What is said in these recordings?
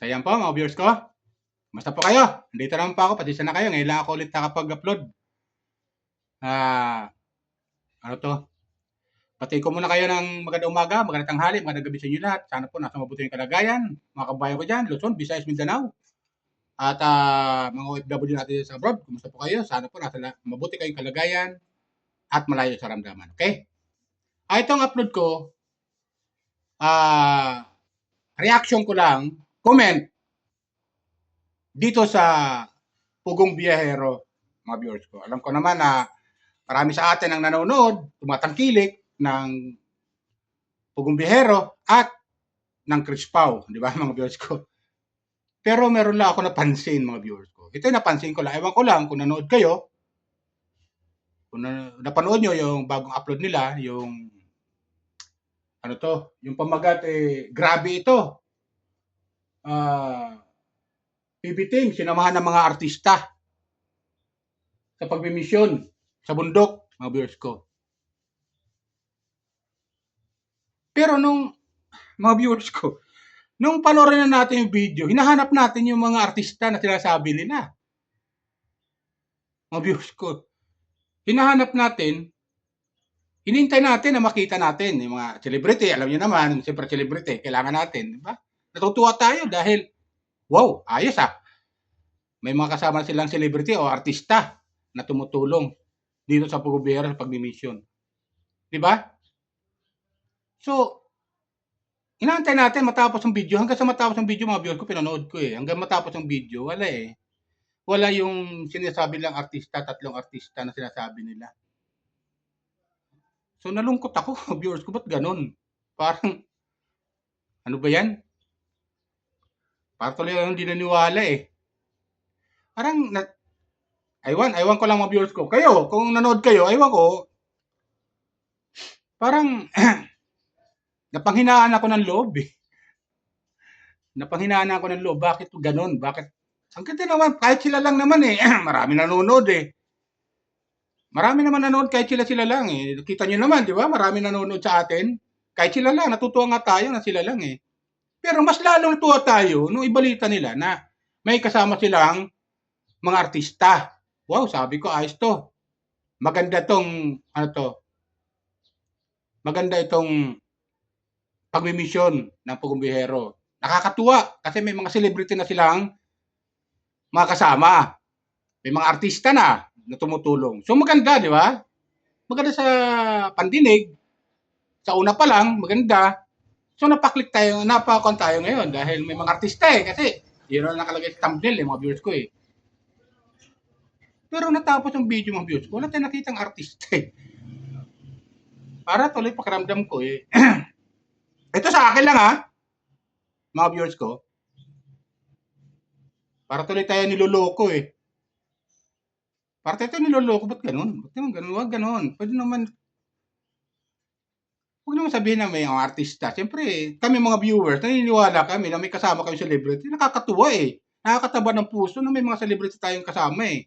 So ayan po mga viewers ko. Basta po kayo. Nandito naman po ako. Pasensya na kayo. Ngayon lang ako ulit nakapag-upload. Ano to? Pati ko muna kayo ng magandang umaga, magandang tanghali, magandang gabi sa inyo lahat. Sana po nasa mabuti yung kalagayan. Mga kabayan ko dyan, Luzon, Visayas, Mindanao. At mga OFW natin sa abroad, kumusta po kayo? Sana po nasa mabuti kayong kalagayan at malayo sa ramdaman. Okay? Itong upload ko, ah, reaction ko lang, comment dito sa Pugong Biyahero, mga viewers ko. Alam ko naman na marami sa atin ang nanonood, tumatangkilik ng Pugong Biyahero at ng Crispaw, di ba mga viewers ko? Pero meron lang ako napansin mga viewers ko. Ito yung napansin ko lang. Ewan ko lang kung nanood kayo, kung napanood nyo yung bagong upload nila, yung ano to, yung pamagat grabe ito. PB Team, sinamahan ng mga artista sa pagmimisyon sa bundok, mga viewers ko. Pero nung mga viewers ko, nung panoorin na natin yung video, hinahanap natin yung mga artista na sinasabi nila. Mga viewers ko, hinahanap natin, hinintay natin na makita natin yung mga celebrity. Alam niyo naman, siyempre celebrity, kailangan natin, di ba? Natutuwa tayo dahil, wow, ayos ah. May mga kasama silang celebrity o artista na tumutulong dito sa pagbubuhay sa pagmimisyon. Di ba? So, inaantay natin matapos ang video. Hanggang sa matapos ang video, mga viewers ko, pinanood ko eh. Hanggang matapos ang video, wala eh. Wala yung sinasabi lang artista, tatlong artista na sinasabi nila. So, nalungkot ako, viewers ko, ba't ganun? Parang, ano ba yan? Parang tuloy ako hindi naniwala eh. Parang, aywan ko lang mga viewers ko. Kayo, kung nanood kayo, aywan ko, parang, napanghinaan ako ng loob eh. Napanghinaan ako ng loob. Bakit ganun? Bakit? Ang ganda naman, kahit sila lang naman eh. Marami nanonood eh. Marami naman nanonood kahit sila lang eh. Kita nyo naman, di ba? Marami nanonood sa atin. Kahit sila lang, natutuwa nga tayo na sila lang eh. Pero mas lalong natuwa tayo nung ibalita nila na may kasama silang mga artista. Wow, sabi ko, ayos to. Maganda tong, ano to, maganda itong pagmimisyon ng Pugumbihero. Nakakatuwa kasi may mga celebrity na silang mga kasama. May mga artista na tumutulong. So maganda, di ba? Maganda sa pandinig. Sa una pa lang, maganda. So napaklik tayo, napakon tayo ngayon dahil may mga artista eh. Kasi yun ang nakalagay sa thumbnail eh, mga viewers ko eh. Pero natapos yung video mga viewers ko, wala tayong nakitang artista eh. Para tuloy pakiramdam ko eh. Ito sa akin lang ha, mga viewers ko. Para tuloy tayo niloloko eh. Para tayo niloloko, ba't ganun? Ba't naman ganun? Huwag ganun. Pwede naman, huwag naman sabihin na may mga artista. Siyempre, kami mga viewers, naniniwala kami na may kasama kami celebrity. Nakakatuwa eh. Nakakataba ng puso na may mga celebrity tayong kasama eh.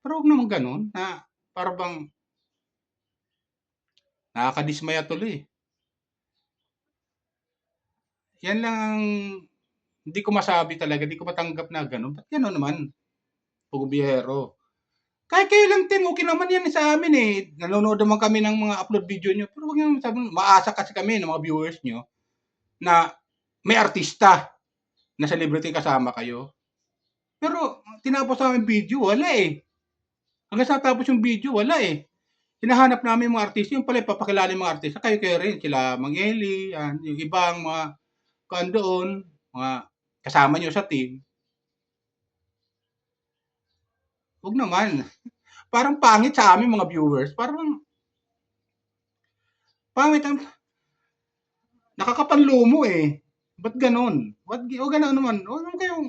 Pero huwag naman ganun na para bang nakakadismaya tuloy. Yan lang ang hindi ko masabi talaga, hindi ko matanggap na ganun. Ba't gano'n naman? Pugubiyero. Kahit kayo lang team, okay naman yan sa amin eh. Nanonood naman kami ng mga upload video nyo. Pero huwag nyo sabi, maasa kasi kami ng mga viewers nyo na may artista na celebrity kasama kayo. Pero tinapos namin video, wala eh. Hanggang sa tapos yung video, wala eh. Hinahanap namin yung mga artista, yung pala ipapakilala yung mga artista. Kayo rin, sila Mang Eli, yung ibang mga kuan doon, mga kasama nyo sa team. Huwag naman. Parang pangit sa amin mga viewers. Parang pangit ang nakakapanlumo eh. Ba't ganon? O ganon naman. O naman kayong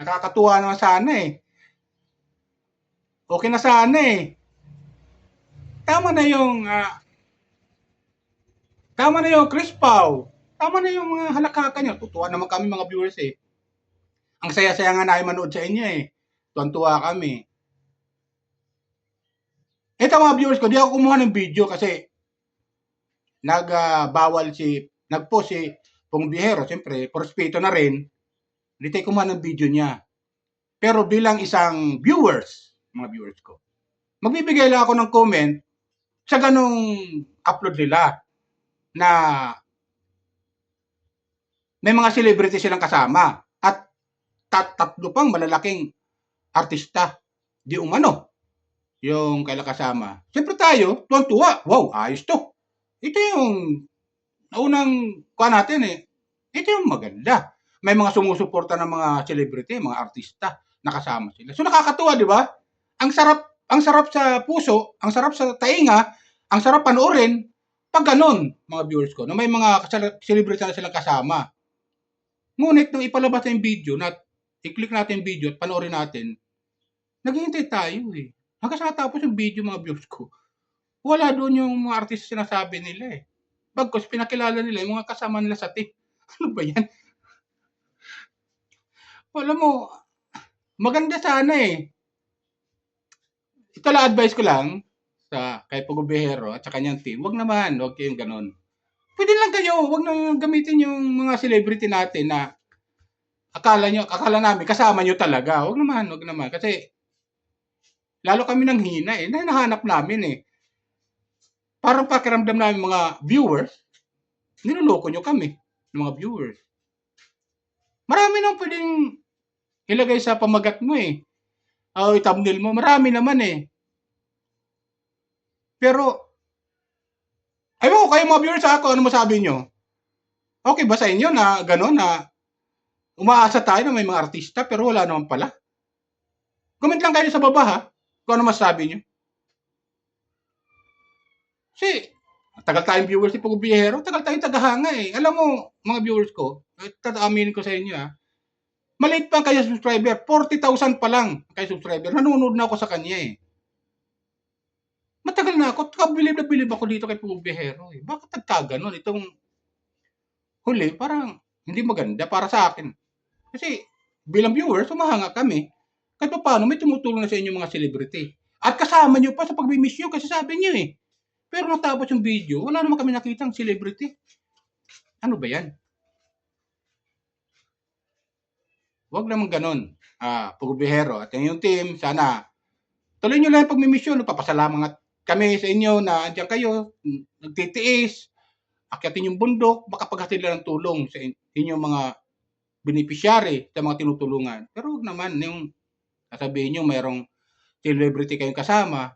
nakakatuwa naman sana eh. Okay na sana eh. Tama na yung tama na yung Chris Pau. Tama na yung mga halakakan nyo. Tutuwa naman kami mga viewers eh. Ang saya-saya nga namin manood sa inyo eh. Tuwan-tuwa kami. Ito mga viewers ko, di ako kumuha ng video kasi nagbawal nagpost si Biyahero, siyempre, for respeto na rin, hindi tayo kumuha ng video niya. Pero bilang isang mga viewers ko, magbibigay lang ako ng comment sa ganong upload nila na may mga celebrity silang kasama at tatlo pang malalaking artista. Di umano yung kailan kasama. Siyempre tayo, tuwan-tuwa. Wow, ayos to. Ito yung naunang kuha natin eh. Ito yung maganda. May mga sumusuporta ng mga celebrity, mga artista, nakasama sila. So nakakatuwa, di ba? Ang sarap sa puso, ang sarap sa tainga, ang sarap panoorin pag ganun, mga viewers ko, na may mga celebrity na silang kasama. Ngunit nung ipalabas na yung video, i-click natin yung video at panoorin natin, naghihintay tayo eh. Hanggang sa natapos yung video, mga viewers ko, wala doon yung mga artist sinasabi nila eh. Bagkus pinakilala nila yung mga kasama nila sa team. Ano ba yan? Alam mo, maganda sana eh. Ito lang advice ko lang sa kay Pogo Bihero at sa kanyang team, wag kayong ganon. Pwede lang kayo, wag na gamitin yung mga celebrity natin na akala namin kasama nyo talaga. Wag naman. Kasi lalo kami nang hina eh. Nahanap namin eh. Parang pakiramdam namin mga viewers, niloloko nyo kami, mga viewers. Marami nang pwedeng ilagay sa pamagat mo eh. O thumbnail mo, marami naman eh. Pero, ayaw ko kayo mga viewers ako, ano masabi nyo? Okay ba sa inyo na gano'n na umaasa tayo na may mga artista pero wala naman pala? Comment lang kayo sa baba ha, kung ano masabi nyo. Kasi, tagal tayong viewers ni Pogo Bihero, tagal tayong tagahanga eh. Alam mo, mga viewers ko, aminin ko sa inyo ha, maliit pa kayo subscriber, 40,000 pa lang kayo subscriber, nanonood na ako sa kanya eh. Matagal na ako, bilib na bilib ako dito kay Pogo Bihero eh. Bakit nagkaganon? Itong huli, parang hindi maganda para sa akin. Kasi bilang viewers, humahanga kami. Kahit pa paano, may tumutulong na sa inyo mga celebrity. At kasama nyo pa sa pag-miss nyo kasi sabi nyo eh. Pero natapos yung video, wala naman kami nakitang celebrity. Ano ba yan? Huwag naman ganun. Pogo Bihero at yung team, sana tuloy nyo lang yung pag-miss nyo. Nagpapasalamat kami sa inyo na andyan kayo, nagtitiis, akyatin yung bundok, makapaghatid lang ng tulong sa inyong mga beneficiary sa mga tinutulungan. Pero huwag naman yung sasabihin nyo mayroong celebrity kayong kasama,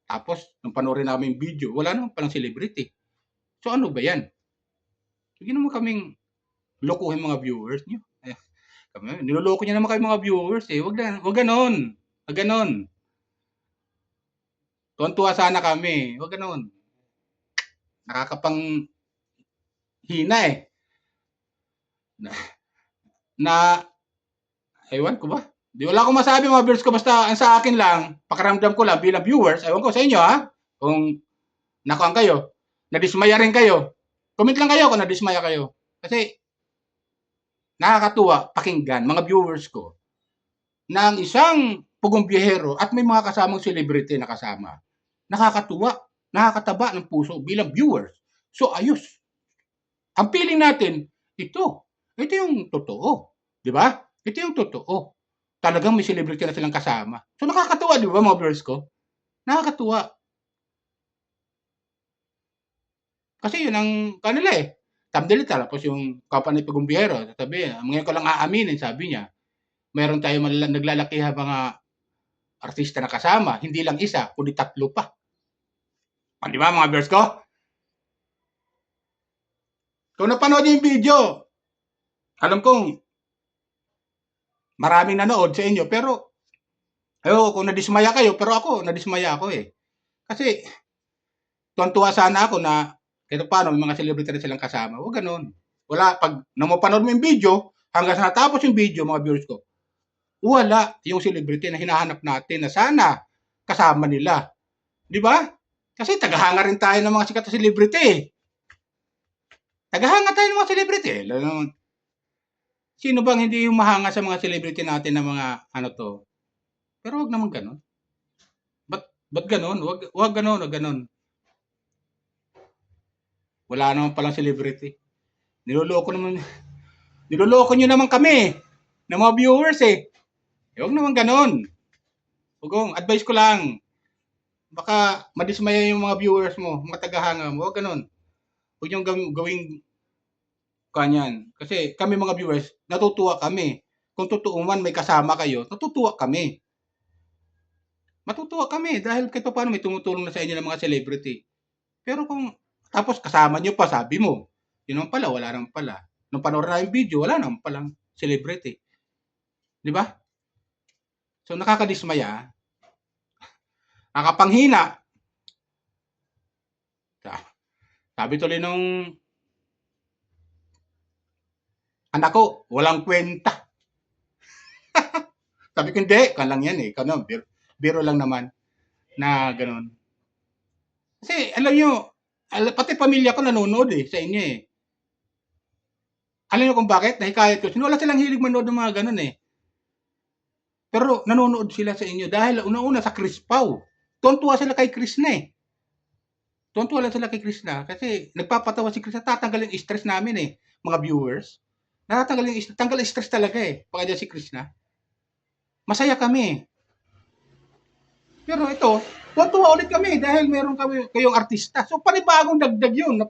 tapos nung panoorin namin yung video, wala naman palang celebrity. So ano ba yan? Hindi naman kaming lokohin mga viewers nyo. Niloloko nyo naman kayo mga viewers eh. Wag ganon. Wag ganon. Tuwan-tuwa sana kami. Wag ganon. Nakakapang hina eh. Ewan ko ba? Di wala akong masabi mga viewers ko, basta ang sa akin lang, pakiramdam ko lang bilang viewers, ewan ko sa inyo ha, kung nakuan kayo, nadismaya rin kayo. Comment lang kayo kung nadismaya kayo. Kasi nakakatuwa pakinggan mga viewers ko na ang isang Pugong Biyahero at may mga kasamang celebrity na kasama. Nakakatuwa, nakakataba ng puso bilang viewers. So ayos. Ang feeling natin, ito yung totoo. Di ba? Ito yung totoo. Talagang may celebrity na silang kasama. So nakakatuwa, di ba mga viewers ko? Nakakatuwa. Kasi yun ang kanila eh. Thumbnail tapos yung company Pugong Biyahero, sabi, ngayon ko lang aaminin, sabi niya, meron tayong naglalakihang mga artista na kasama, hindi lang isa, kundi 3 pa. Di ba mga viewers ko? Kung napanood niyo yung video, alam kong maraming nanood sa inyo, pero kung nadismaya kayo, pero ako, nadismaya ako eh. Kasi, tuwan-tuwa sana ako na, kahit paano, may mga celebrity na silang kasama. Huwag ganun. Wala, pag namapanood mo yung video, hanggang sa natapos yung video, mga viewers ko, wala yung celebrity na hinahanap natin na sana kasama nila. Di ba? Kasi tagahanga rin tayo ng mga sikat na celebrity eh. Tagahanga tayo ng mga celebrity eh. Sino bang hindi yung mahanga sa mga celebrity natin na mga ano to? Pero wag naman ganun. Ba't ganun? Wag ganun. Wala naman palang celebrity. Niloloko naman, niloloko nyo naman kami, ng mga viewers eh. Huwag naman ganon. Huwag, advice ko lang. Baka madismaya yung mga viewers mo, mga tagahanga mo. Huwag ganon. Huwag nyo gawing kanyan. Kasi kami mga viewers, natutuwa kami. Kung totoo man may kasama kayo, natutuwa kami. Matutuwa kami dahil kahit paano may tumutulong na sa inyo ng mga celebrity. Pero kung tapos kasama nyo pa, sabi mo, yun naman pala, wala naman pala. Nung panoorin na yung video, wala naman palang celebrity. Di ba? So nakakadismaya, nakapanghina. Sabi tuloy nung anak ko, walang kwenta. Sabi ko, hindi, ka lang yan eh. Kano, biro lang naman na ganun. Kasi alam nyo, pati pamilya ko nanonood eh, sa inyo eh. Alam nyo kung bakit? Nahikayat ko. Wala silang hilig manood ng mga ganun eh. Pero nanonood sila sa inyo dahil una-una sa Chris Pau. Tuwan-tuwa sila kay Chris na eh. Tuwan-tuwa lang sila kay Chris na kasi nagpapatawa si Chris na tatanggal yung stress namin eh, mga viewers. Natatanggal yung tanggal yung stress talaga eh, pagka si Chris na. Masaya kami. Pero ito, tuwa ulit kami dahil meron kayong artista. So panibagong dagdag yun.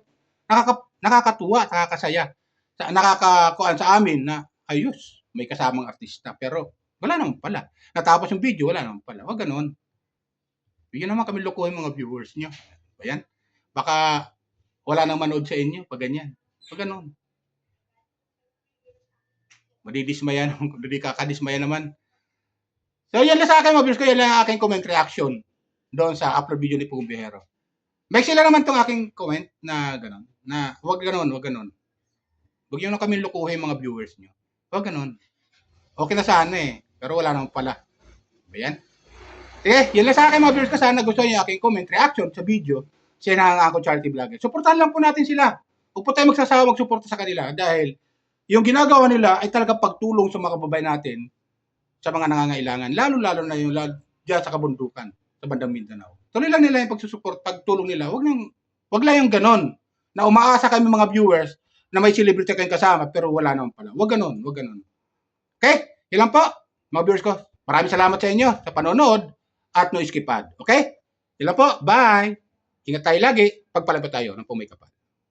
Nakakatuwa, nakakasaya. Nakakakuan sa amin na ayos, may kasamang artista. Pero wala naman pala. Natapos yung video, wala naman pala. Wag ganon. Bigyan naman kami lokohin mga viewers nyo. Ayan. Baka wala nang manood sa inyo pag ganyan. Pag ganon. Madidismaya naman, kakadismaya naman. So, yan lang sa akin, mga viewers ko. Yan lang ang aking comment reaction doon sa upload video ni Pugong Biyahero. May sila naman tong aking comment na gano'n. Na wag gano'n, wag gano'n. Huwag nyo na kami lukuhin mga viewers nyo. Wag gano'n. Okay na sana eh. Pero wala naman pala. Ayan. Sige, yan lang sa akin mga viewers ko. Sana gusto nyo yung aking comment reaction sa video. Sinangang ako charity vlogger. Suportahan lang po natin sila. Huwag po tayo magsasawa magsuporta sa kanila dahil yung ginagawa nila ay talagang pagtulong sa mga kababayan natin sa mga nangangailangan, lalo-lalo na yung diyan sa kabundukan, sa bandang Mindanao. Tuloy lang nila yung pagsusupport, pagtulong nila. Wag lang yung ganon, na umaasa kami mga viewers na may celebrity kayong kasama, pero wala naman pala. Wag ganon, wag ganon. Okay? Ilan po, mga viewers ko. Maraming salamat sa inyo sa panonood at no skipad. Okay? Ilan po, bye! Ingat tayo lagi, pagpalaban tayo ng pumay kapal.